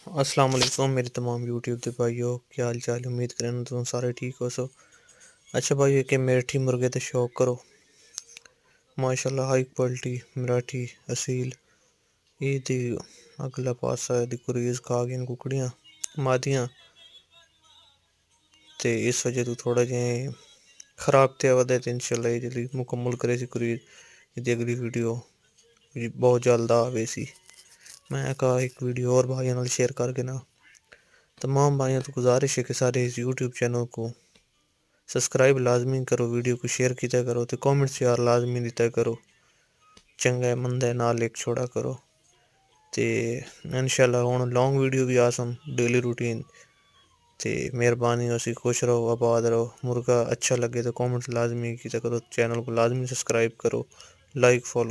अस्सलाम वालेकुम मेरे तमाम यूट्यूब के भाइयों, क्या हाल चाल। उम्मीद करें तुम सारे ठीक हो। अच्छा भाइयों कि मेरठी मुर्गे तो शौक करो माशाल्लाह हाई क्वालिटी मराठी असील ईद अगला पासा दी कुरीज खा गए कुकड़ियाँ मादियाँ ते इस वजह तो थोड़ा जिहा खराब थे आवा ते इंशाल्लाह ये जल्दी मुकम्मल करे सी कुरीज। ये अगली वीडियो बहुत जल्द आवे सी। मैं कहा एक वीडियो और भाइयों नाल शेयर करके ना तमाम भाइयों तो गुजारिश है कि सारे इस यूट्यूब चैनल को सब्सक्राइब लाजमी करो, वीडियो को शेयर किया करो तो कमेंट्स यार लाजमी दिता करो। चंगा मंदा है नाल एक छोड़ा करो ते इंशाल्लाह हुण लॉन्ग वीडियो भी आसन डेली रूटीन ते मेहरबानी उसी खुश रहो आबाद रहो। मुर्गा अच्छा लगे तो कमेंट्स लाजमी किया करो, चैनल को लाजमी सब्सक्राइब करो, लाइक फॉलो